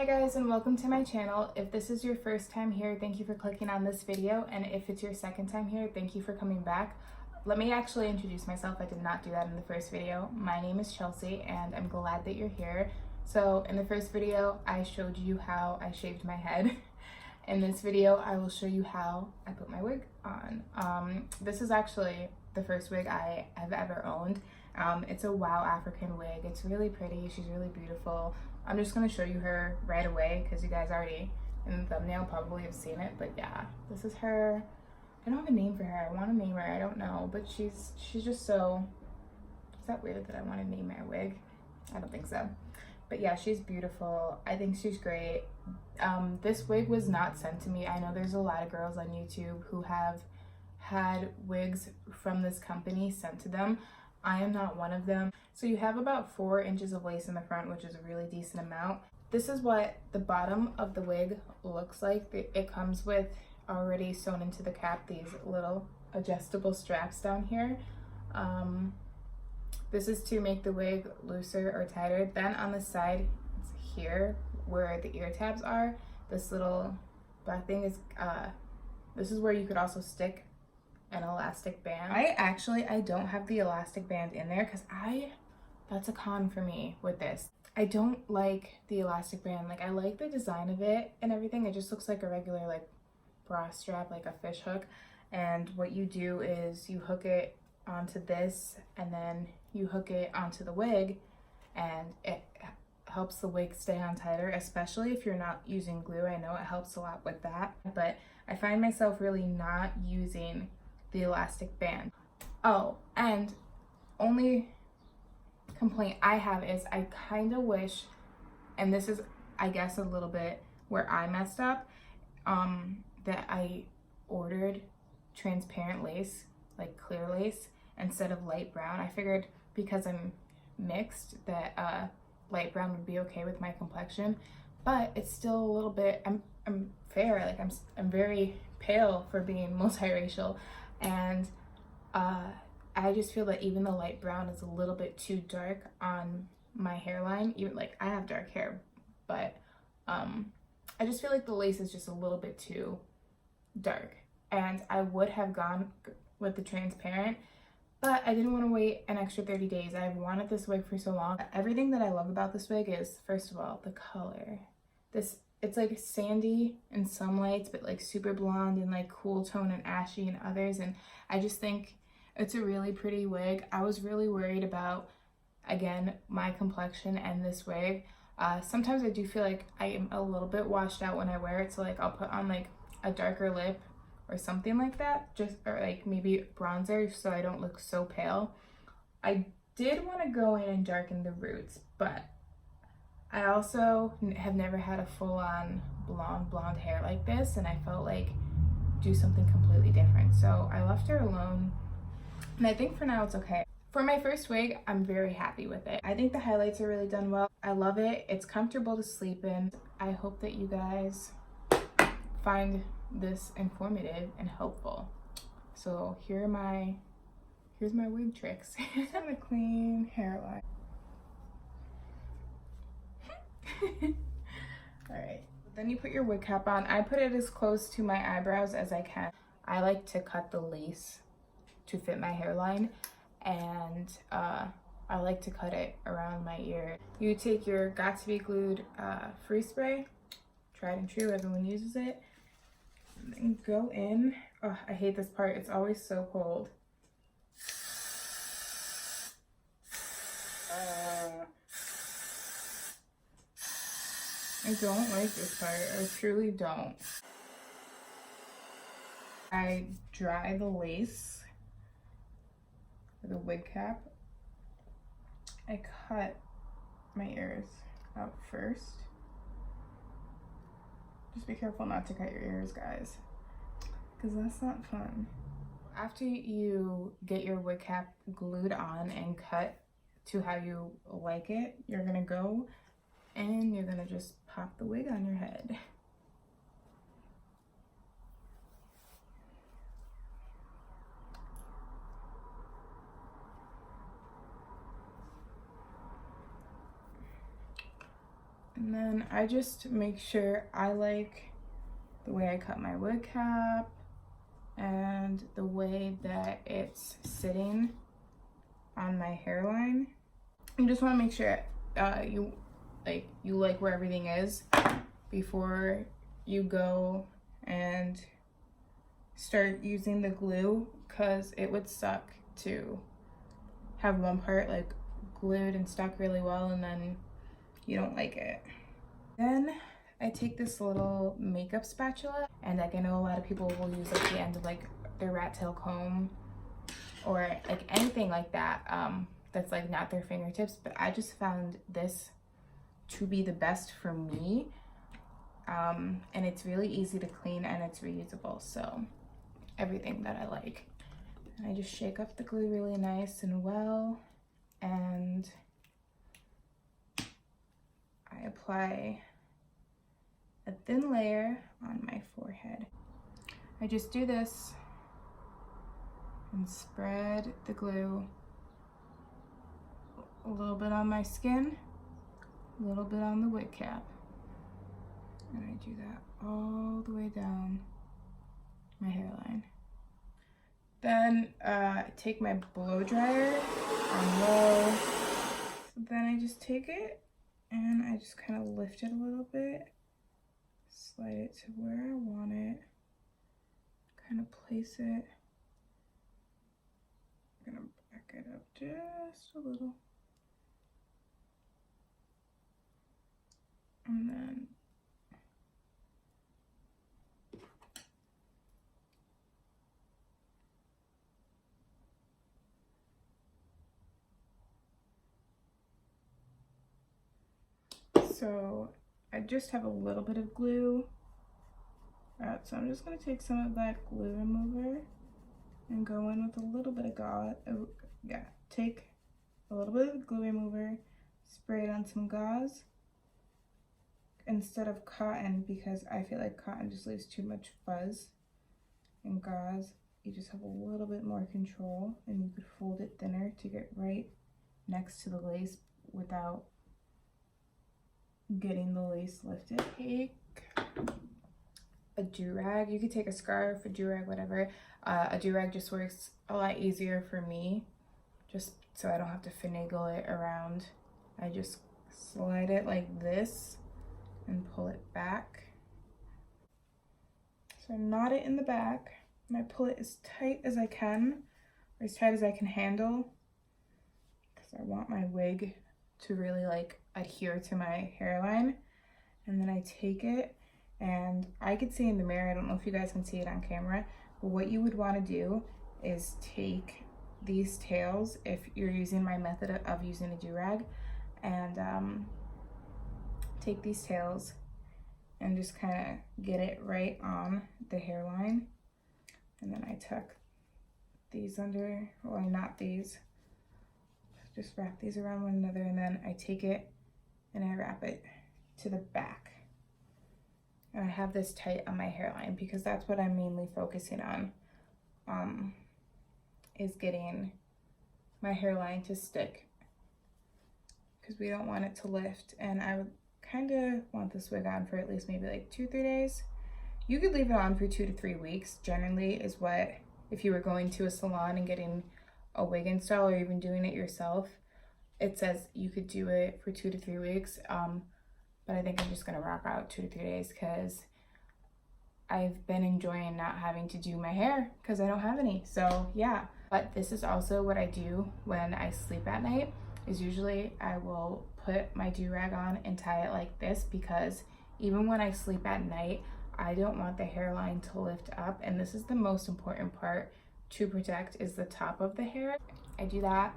Hi guys, and welcome to my channel. If this is your first time here, thank you for clicking on this video, and if it's your second time here, thank you for coming back. Let me actually introduce myself. I did not do that in the first video. My name is Chelsea and I'm glad that you're here. So in the first video I showed you how I shaved my head. In this video I will show you how I put my wig on. This is actually the first wig I have ever owned. It's a Wow African wig. It's really pretty. She's really beautiful. I'm just going to show you her right away because you guys already in the thumbnail probably have seen it. But yeah, this is her. I don't have a name for her. I want to name her. I don't know. But she's just so... Is that weird that I want to name my wig? I don't think so. But yeah, she's beautiful. I think she's great. This wig was not sent to me. I know there's a lot of girls on YouTube who have had wigs from this company sent to them. I am not one of them. So you have about 4 inches of lace in the front, which is a really decent amount. This is what the bottom of the wig looks like. It comes with already sewn into the cap these little adjustable straps down here. This is to make the wig looser or tighter. Then on the side here where the ear tabs are, this little black thing is this is where you could also stick an elastic band. I don't have the elastic band in there because that's a con for me with this. I don't like the elastic band. Like, I like the design of it and everything. It just looks like a regular like bra strap, like a fish hook. And what you do is you hook it onto this and then you hook it onto the wig, and it helps the wig stay on tighter, especially if you're not using glue. I know it helps a lot with that, but I find myself really not using the elastic band. Oh, and only complaint I have is I kind of wish, and this is I guess a little bit where I messed up, that I ordered transparent lace, like clear lace, instead of light brown. I figured because I'm mixed that light brown would be okay with my complexion, but it's still a little bit, I'm fair, like I'm very pale for being multiracial. And I just feel that even the light brown is a little bit too dark on my hairline. Even like I have dark hair, but I just feel like the lace is just a little bit too dark. And I would have gone with the transparent, but I didn't want to wait an extra 30 days. I've wanted this wig for so long. Everything that I love about this wig is, first of all, the color. It's like sandy in some lights, but like super blonde and like cool tone and ashy in others. And I just think it's a really pretty wig. I was really worried about, again, my complexion and this wig. Sometimes I do feel like I am a little bit washed out when I wear it. So like I'll put on like a darker lip or something like that, or like maybe bronzer so I don't look so pale. I did want to go in and darken the roots, but I also have never had a full-on blonde hair like this, and I felt like do something completely different. So I left her alone, and I think for now it's okay. For my first wig, I'm very happy with it. I think the highlights are really done well. I love it. It's comfortable to sleep in. I hope that you guys find this informative and helpful. So here's my wig tricks. I'm gonna clean hairline. Alright, then you put your wig cap on. I put it as close to my eyebrows as I can. I like to cut the lace to fit my hairline, and I like to cut it around my ear. You take your Got To Be Glued Freeze Spray, tried and true, everyone uses it, and then go in. Oh, I hate this part, it's always so cold. I don't like this part. I truly don't. I dry the lace with a wig cap. I cut my ears out first. Just be careful not to cut your ears, guys, because that's not fun. After you get your wig cap glued on and cut to how you like it, you're gonna go and you're gonna just pop the wig on your head. And then then I just make sure I like the way I cut my wig cap and the way that it's sitting on my hairline. You just want to make sure you like where everything is before you go and start using the glue, because it would suck to have one part like glued and stuck really well and then you don't like it. Then I take this little makeup spatula, and like I know a lot of people will use like the end of like their rat tail comb or like anything like that that's like not their fingertips, but I just found this to be the best for me, and it's really easy to clean and it's reusable, so everything that I like. And I just shake up the glue really nice and well, and I apply a thin layer on my forehead. I just do this and spread the glue a little bit on my skin, a little bit on the wig cap, and I do that all the way down my hairline. Then take my blow dryer on low. So then I just take it and I just kind of lift it a little bit, slide it to where I want it, kind of place it. I'm gonna back it up just a little. And then so I just have a little bit of glue, so I'm just going to take some of that glue remover and go in with a little bit of gauze. Take a little bit of glue remover, spray it on some gauze instead of cotton, because I feel like cotton just leaves too much fuzz. And gauze, you just have a little bit more control, and you could fold it thinner to get right next to the lace without getting the lace lifted. Take a do-rag. You could take a scarf, a do-rag, whatever. A do-rag just works a lot easier for me, just so I don't have to finagle it around. I just slide it like this and pull it back. So I knot it in the back and I pull it as tight as I can, or as tight as I can handle, because I want my wig to really like adhere to my hairline. And then I take it, and I could see in the mirror, I don't know if you guys can see it on camera, but what you would want to do is take these tails, if you're using my method of using a do-rag, and take these tails and just kind of get it right on the hairline. And then I tuck these under, well, I knot these, just wrap these around one another, and then I take it and I wrap it to the back. And I have this tight on my hairline because that's what I'm mainly focusing on, is getting my hairline to stick, because we don't want it to lift. And I would kind of want this wig on for at least maybe like 2-3 days. You could leave it on for 2 to 3 weeks generally, is what, if you were going to a salon and getting a wig install or even doing it yourself, it says you could do it for 2 to 3 weeks. But I think I'm just gonna rock out 2 to 3 days, because I've been enjoying not having to do my hair because I don't have any. So yeah, but this is also what I do when I sleep at night, is usually I will put my do-rag on and tie it like this, because even when I sleep at night, I don't want the hairline to lift up. And this is the most important part to protect, is the top of the hair. I do that,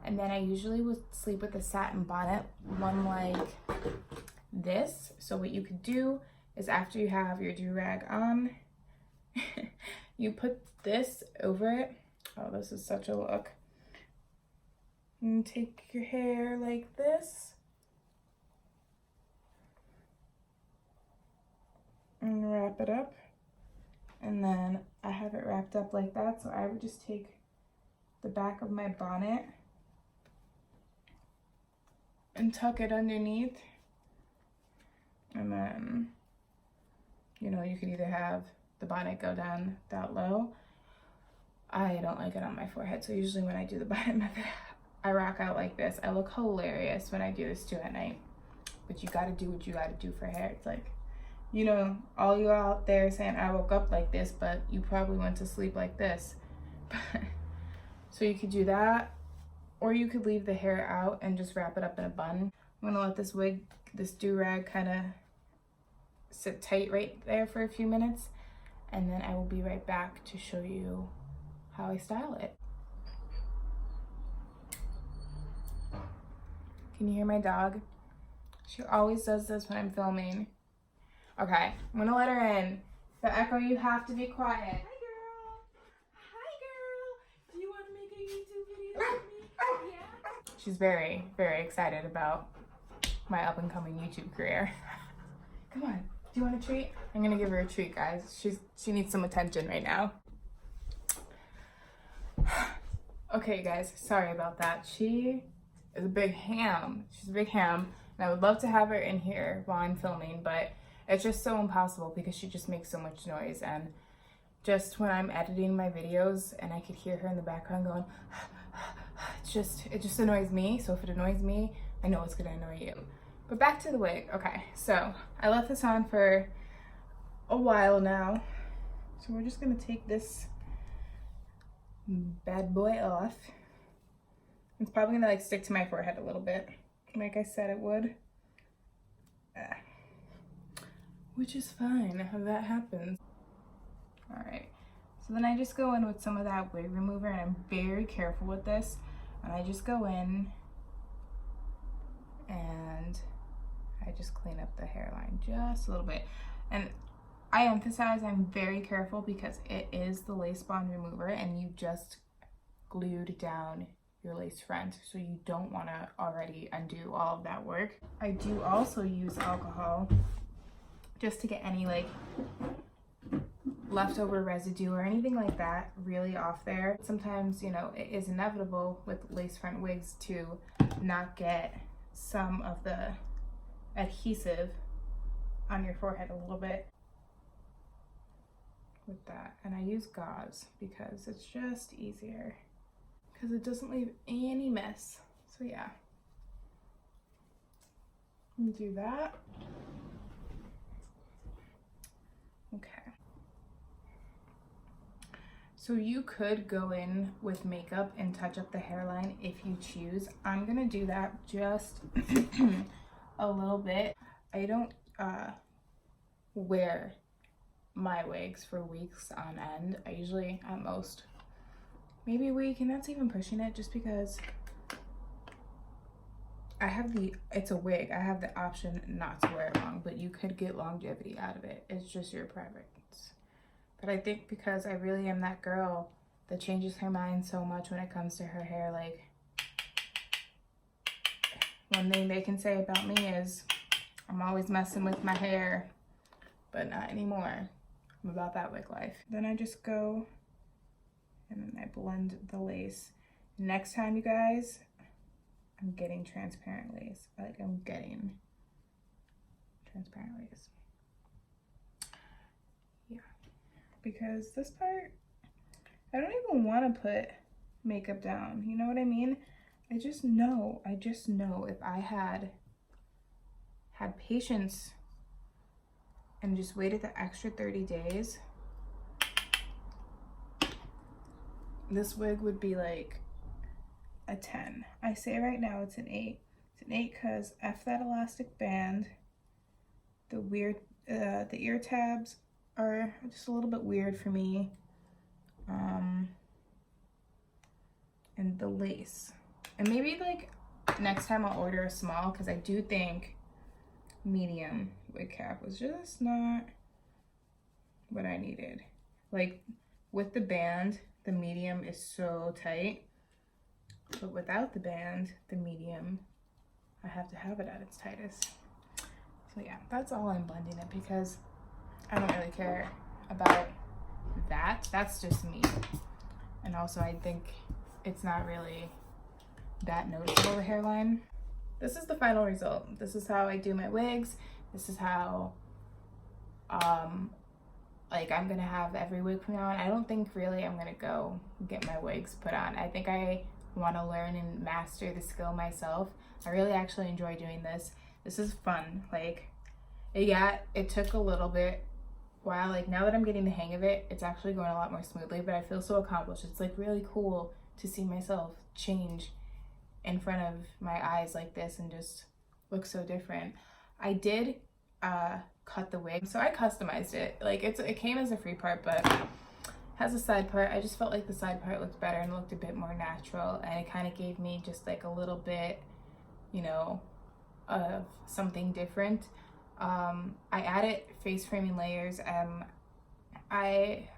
and then I usually would sleep with a satin bonnet, one like this. So what you could do is, after you have your do-rag on, you put this over it. Oh, this is such a look. And take your hair like this and wrap it up. And then I have it wrapped up like that. So I would just take the back of my bonnet and tuck it underneath. And then, you know, you could either have the bonnet go down that low. I don't like it on my forehead, so usually when I do the bonnet method, I rock out like this. I look hilarious when I do this too at night. But you gotta do what you gotta do for hair. It's like, you know, all you out there saying I woke up like this, but you probably went to sleep like this. So you could do that, or you could leave the hair out and just wrap it up in a bun. I'm gonna let this wig, this do-rag kind of sit tight right there for a few minutes, and then I will be right back to show you how I style it. Can you hear my dog? She always does this when I'm filming. Okay, I'm gonna let her in. But Echo, you have to be quiet. Hi girl. Hi girl. Do you want to make a YouTube video with me? Yeah. She's very, very excited about my up and coming YouTube career. Come on. Do you want a treat? I'm gonna give her a treat, guys. She needs some attention right now. Okay, guys, sorry about that. She is a big ham. She's a big ham, and I would love to have her in here while I'm filming, but it's just so impossible because she just makes so much noise. And just when I'm editing my videos and I could hear her in the background going, it just annoys me. So if it annoys me, I know it's gonna annoy you. But back to the wig. Okay, so I left this on for a while now. So we're just gonna take this bad boy off. It's probably gonna like stick to my forehead a little bit, like I said it would. Which is fine, that happens. All right, so then I just go in with some of that wig remover, and I'm very careful with this. And I just go in and I just clean up the hairline just a little bit. And I emphasize I'm very careful because it is the lace bond remover, and you just glued down your lace front, so you don't want to already undo all of that work. I do also use alcohol just to get any like leftover residue or anything like that really off there. Sometimes, you know, it is inevitable with lace front wigs to not get some of the adhesive on your forehead a little bit with that. And I use gauze because it's just easier, because it doesn't leave any mess. So yeah, let me do that. Okay. So you could go in with makeup and touch up the hairline if you choose. I'm gonna do that just a little bit. I don't wear my wigs for weeks on end. I usually, at most, maybe a week, and that's even pushing it, just because I have it's a wig. I have the option not to wear it long, but you could get longevity out of it. It's just your preference. But I think because I really am that girl that changes her mind so much when it comes to her hair, like, one thing they can say about me is I'm always messing with my hair, but not anymore. I'm about that wig life. Then I just go and then I blend the lace. Next time, you guys, I'm getting transparent lace. Like, I'm getting transparent lace. Yeah. Because this part, I don't even want to put makeup down. You know what I mean? I just know if I had patience and just waited the extra 30 days, this wig would be like a 10. I say right now it's an 8. It's an 8 because F that elastic band. The ear tabs are just a little bit weird for me. And the lace. And maybe like next time I'll order a small, because I do think medium wig cap was just not what I needed. Like, with the band, the medium is so tight, but without the band, the medium, I have to have it at its tightest. So yeah, that's all I'm blending it, because I don't really care about that. That's just me. And also I think it's not really that noticeable, the hairline. This is the final result. This is how I do my wigs. This is how like I'm gonna have every wig from now on. I don't think really I'm gonna go get my wigs put on. I think I want to learn and master the skill myself. I really actually enjoy doing this. This is fun. Like, yeah, it took a little bit while. Like, now that I'm getting the hang of it, it's actually going a lot more smoothly, but I feel so accomplished. It's like really cool to see myself change in front of my eyes like this and just look so different. I did cut the wig, so I customized it. Like, it came as a free part, but has a side part. I just felt like the side part looked better and looked a bit more natural, and it kind of gave me just like a little bit, you know, of something different. I added face framing layers. I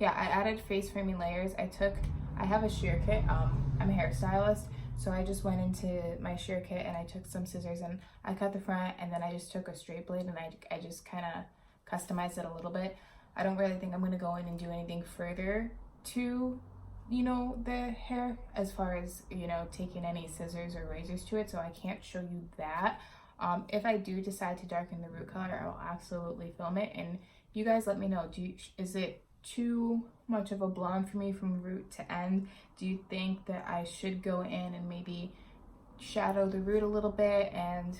added face framing layers. I have a shear kit. I'm a hairstylist, so I just went into my shear kit and I took some scissors and I cut the front, and then I just took a straight blade and I just kind of customized it a little bit. I don't really think I'm going to go in and do anything further to, you know, the hair as far as, you know, taking any scissors or razors to it, so I can't show you that. If I do decide to darken the root color, I will absolutely film it, and you guys let me know. Is it too much of a blonde for me from root to end? Do you think that I should go in and maybe shadow the root a little bit and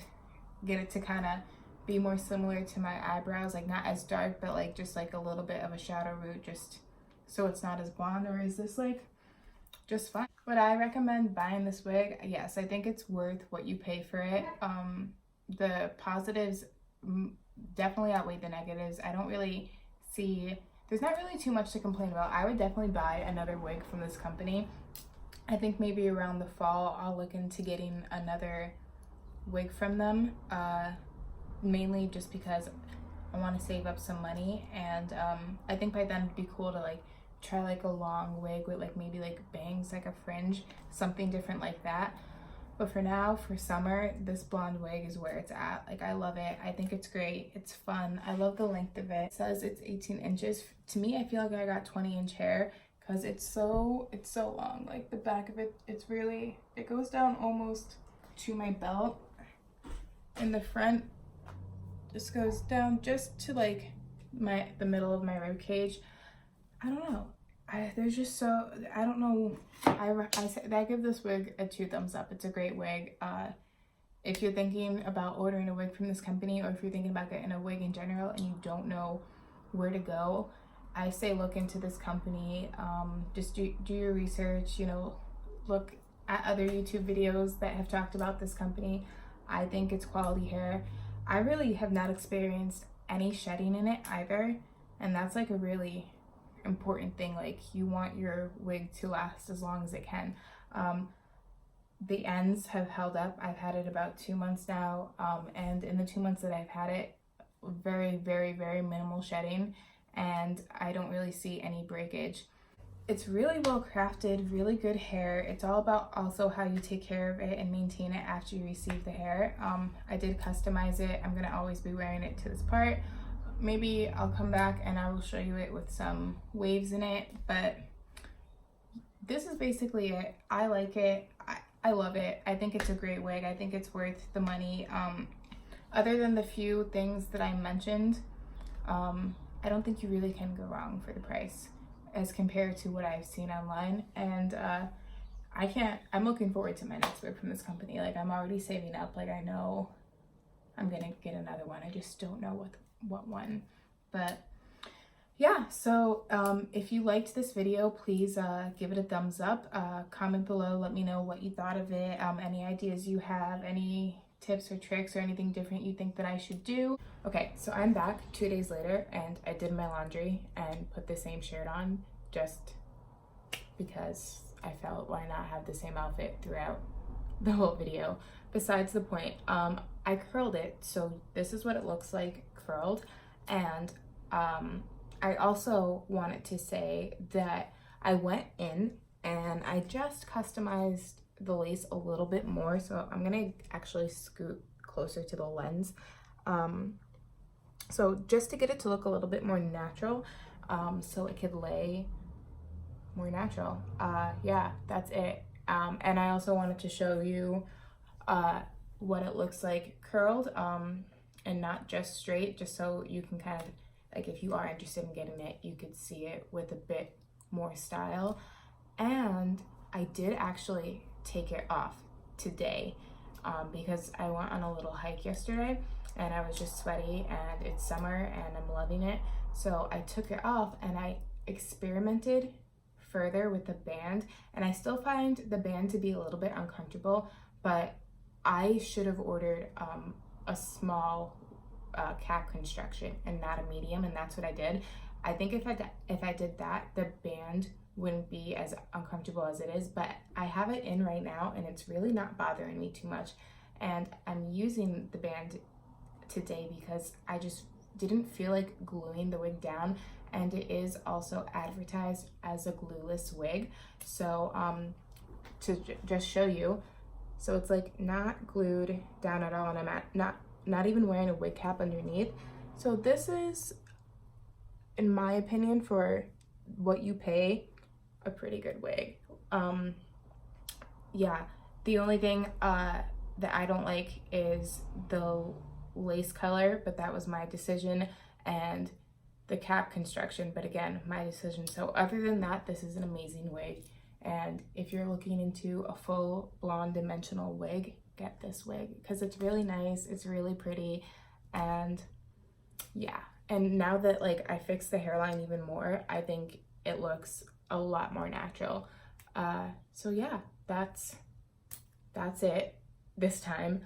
get it to kind of be more similar to my eyebrows, like not as dark, but like just like a little bit of a shadow root, just so it's not as blonde? Or is this like just fun? Would I recommend buying this wig? Yes, I think it's worth what you pay for it. The positives definitely outweigh the negatives. I don't really see, there's not really too much to complain about. I would definitely buy another wig from this company. I think maybe around the fall I'll look into getting another wig from them, mainly just because I want to save up some money, and I think by then it'd be cool to like try like a long wig with like maybe like bangs, like a fringe, something different like that. But for now, for summer, this blonde wig is where it's at. Like, I love it. I think it's great. It's fun. I love the length of it. It says it's 18 inches. To me, I feel like I got 20-inch hair because it's so long. Like, the back of it, it's really, it goes down almost to my belt. And the front just goes down just to like the middle of my rib cage. I don't know. I don't know. I give this wig a 2 thumbs up. It's a great wig. If you're thinking about ordering a wig from this company, or if you're thinking about getting a wig in general and you don't know where to go, I say look into this company. Just do your research, you know, look at other YouTube videos that have talked about this company. I think it's quality hair. I really have not experienced any shedding in it either, and that's like a really important thing. Like, you want your wig to last as long as it can. The ends have held up. I've had it about 2 months now, and in the 2 months that I've had it, very minimal shedding, and I don't really see any breakage. It's really well crafted, really good hair. It's all about also how you take care of it and maintain it after you receive the hair. I did customize it. I'm gonna always be wearing it to this part. Maybe I'll come back and I will show you it with some waves in it, but this is basically it. I like it. I love it. I think it's a great wig. I think it's worth the money. Other than the few things that I mentioned, I don't think you really can go wrong for the price as compared to what I've seen online. And I'm looking forward to my next wig from this company. Like, I'm already saving up. Like, I know I'm gonna get another one. I just don't know what one. But yeah, so if you liked this video, please give it a thumbs up. Comment below, let me know what you thought of it, any ideas you have, any tips or tricks or anything different you think that I should do. Okay, so I'm back 2 days later, and I did my laundry and put the same shirt on just because I felt, why not have the same outfit throughout the whole video. Besides the point, I curled it, so this is what it looks like curled. And I also wanted to say that I went in and I just customized the lace a little bit more, so I'm gonna actually scoot closer to the lens, so just to get it to look a little bit more natural, so it could lay more natural. Yeah, that's it. And I also wanted to show you what it looks like curled, and not just straight, just so you can kind of, like, if you are interested in getting it, you could see it with a bit more style. And I did actually take it off today, because I went on a little hike yesterday and I was just sweaty, and it's summer and I'm loving it. So I took it off and I experimented further with the band, and I still find the band to be a little bit uncomfortable, but I should have ordered a small cap construction and not a medium, and that's what I did. I think if I did that, the band wouldn't be as uncomfortable as it is, but I have it in right now and it's really not bothering me too much. And I'm using the band today because I just didn't feel like gluing the wig down, and it is also advertised as a glueless wig. So to just show you, so it's like not glued down at all, and I'm not even wearing a wig cap underneath. So this is, in my opinion, for what you pay, a pretty good wig. Yeah, the only thing that I don't like is the lace color, but that was my decision, and the cap construction, but again, my decision. So other than that, this is an amazing wig, and if you're looking into a full blonde dimensional wig, get this wig because it's really nice, it's really pretty, and yeah. And now that like I fixed the hairline even more, I think it looks a lot more natural. So yeah, that's it this time.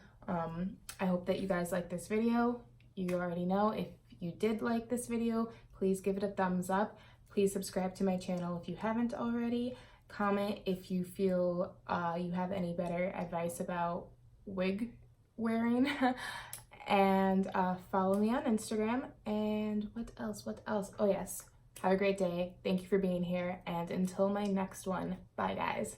I hope that you guys like this video. You already know, if you did like this video, please give it a thumbs up. Please subscribe to my channel if you haven't already. Comment if you feel you have any better advice about wig wearing. And follow me on Instagram. And what else? Oh yes, have a great day. Thank you for being here, and until my next one, bye guys.